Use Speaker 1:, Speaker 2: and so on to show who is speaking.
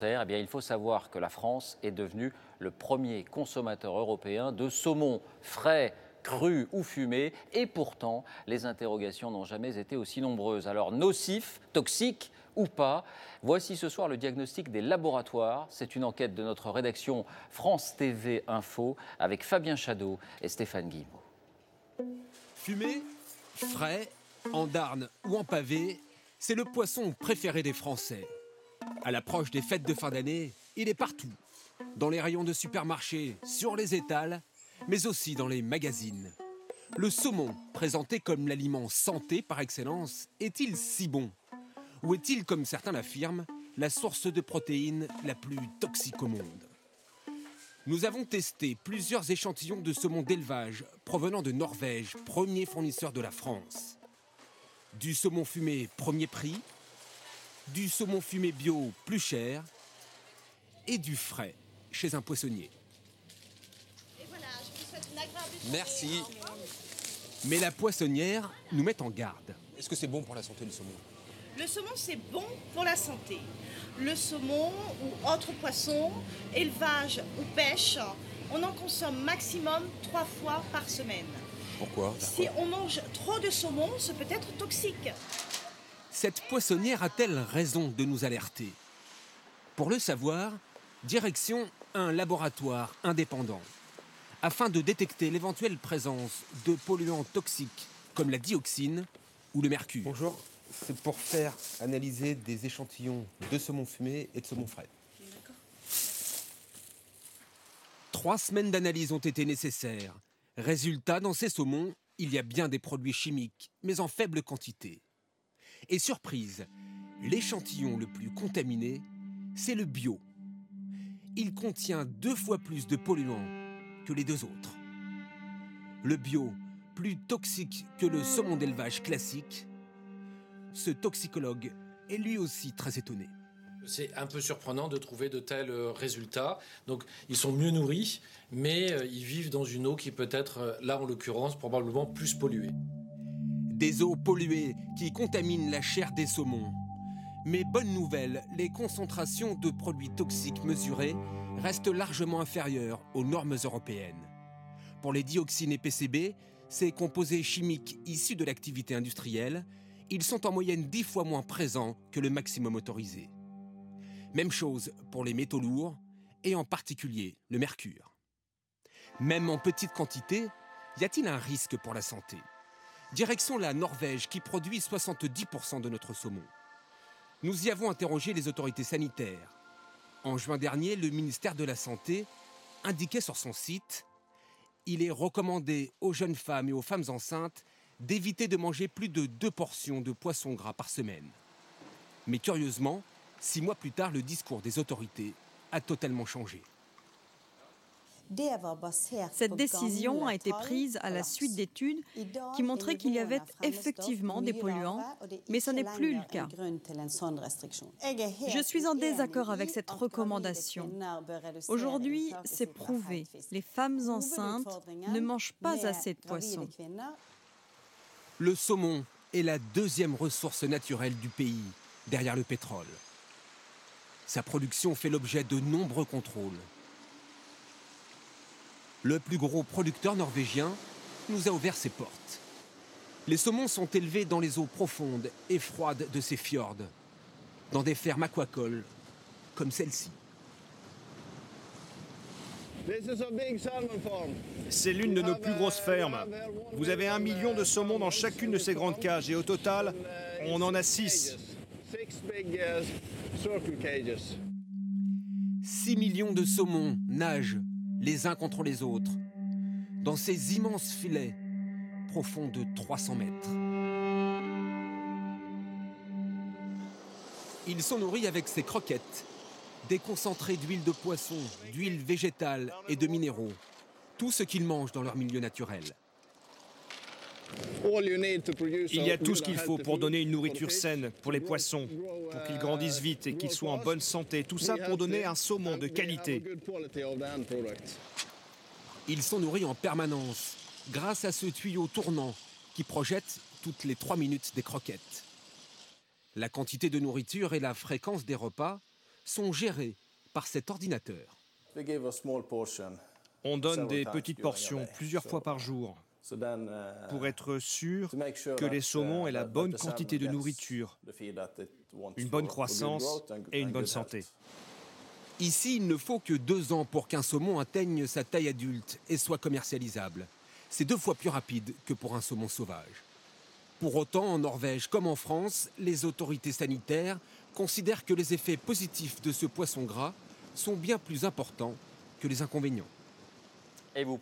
Speaker 1: Eh bien, il faut savoir que la France est devenue le premier consommateur européen de saumon frais, cru ou fumé. Et pourtant, les interrogations n'ont jamais été aussi nombreuses. Alors, nocif, toxique ou pas, voici ce soir le diagnostic des laboratoires. C'est une enquête de notre rédaction France TV Info avec Fabien Chadeau et Stéphane Guillemot.
Speaker 2: Fumé, frais, en darne ou en pavé, c'est le poisson préféré des Français. À l'approche des fêtes de fin d'année, il est partout. Dans les rayons de supermarchés, sur les étals, mais aussi dans les magazines. Le saumon, présenté comme l'aliment santé par excellence, est-il si bon? Ou est-il, comme certains l'affirment, la source de protéines la plus toxique au monde? Nous avons testé plusieurs échantillons de saumon d'élevage provenant de Norvège, premier fournisseur de la France. Du saumon fumé premier prix, du saumon fumé bio plus cher et du frais chez un poissonnier.
Speaker 3: Et voilà, je vous souhaite une agréable journée.
Speaker 2: Merci. Mais la poissonnière nous met en garde. Est-ce que c'est bon pour la santé le saumon?
Speaker 3: Le saumon, c'est bon pour la santé. Le saumon ou autre poisson, élevage ou pêche, on en consomme maximum 3 fois par semaine.
Speaker 2: Pourquoi?
Speaker 3: Si on mange trop de saumon, ça peut être toxique.
Speaker 2: Cette poissonnière a-t-elle raison de nous alerter? Pour le savoir, direction un laboratoire indépendant, afin de détecter l'éventuelle présence de polluants toxiques comme la dioxine ou le mercure.
Speaker 4: Bonjour, c'est pour faire analyser des échantillons de saumon fumé et de saumon frais.
Speaker 2: 3 semaines d'analyse ont été nécessaires. Résultat, dans ces saumons, il y a bien des produits chimiques, mais en faible quantité. Et surprise, l'échantillon le plus contaminé, c'est le bio. Il contient 2 fois plus de polluants que les 2 autres. Le bio, plus toxique que le saumon d'élevage classique. Ce toxicologue est lui aussi très étonné.
Speaker 5: C'est un peu surprenant de trouver de tels résultats. Donc, ils sont mieux nourris, mais ils vivent dans une eau qui peut être, là en l'occurrence, probablement plus polluée.
Speaker 2: Des eaux polluées qui contaminent la chair des saumons. Mais bonne nouvelle, les concentrations de produits toxiques mesurées restent largement inférieures aux normes européennes. Pour les dioxines et PCB, ces composés chimiques issus de l'activité industrielle, ils sont en moyenne 10 fois moins présents que le maximum autorisé. Même chose pour les métaux lourds, et en particulier le mercure. Même en petite quantité, y a-t-il un risque pour la santé? Direction la Norvège qui produit 70% de notre saumon. Nous y avons interrogé les autorités sanitaires. En juin dernier, le ministère de la Santé indiquait sur son site « Il est recommandé aux jeunes femmes et aux femmes enceintes d'éviter de manger plus de 2 portions de poisson gras par semaine. » Mais curieusement, 6 mois plus tard, le discours des autorités a totalement changé.
Speaker 6: Cette décision a été prise à la suite d'études qui montraient qu'il y avait effectivement des polluants, mais ce n'est plus le cas. Je suis en désaccord avec cette recommandation. Aujourd'hui, c'est prouvé, les femmes enceintes ne mangent pas assez de poissons.
Speaker 2: Le saumon est la 2e ressource naturelle du pays, derrière le pétrole. Sa production fait l'objet de nombreux contrôles. Le plus gros producteur norvégien nous a ouvert ses portes. Les saumons sont élevés dans les eaux profondes et froides de ces fjords, dans des fermes aquacoles comme celle-ci.
Speaker 7: C'est l'une de nos plus grosses fermes. Vous avez 1 million de saumons dans chacune de ces grandes cages et au total, on en a 6.
Speaker 2: 6 millions de saumons nagent les uns contre les autres, dans ces immenses filets profonds de 300 mètres. Ils sont nourris avec ces croquettes, des concentrés d'huile de poisson, d'huile végétale et de minéraux, tout ce qu'ils mangent dans leur milieu naturel.
Speaker 7: Il y a tout ce qu'il faut pour donner une nourriture saine pour les poissons, pour qu'ils grandissent vite et qu'ils soient en bonne santé. Tout ça pour donner un saumon de qualité.
Speaker 2: Ils sont nourris en permanence grâce à ce tuyau tournant qui projette toutes les 3 minutes des croquettes. La quantité de nourriture et la fréquence des repas sont gérés par cet ordinateur.
Speaker 7: On donne des petites portions plusieurs fois par jour pour être sûr que les saumons aient la bonne quantité de nourriture, une bonne croissance et une bonne santé.
Speaker 2: Ici, il ne faut que 2 ans pour qu'un saumon atteigne sa taille adulte et soit commercialisable. C'est 2 fois plus rapide que pour un saumon sauvage. Pour autant, en Norvège comme en France, les autorités sanitaires considèrent que les effets positifs de ce poisson gras sont bien plus importants que les inconvénients.
Speaker 1: Et vous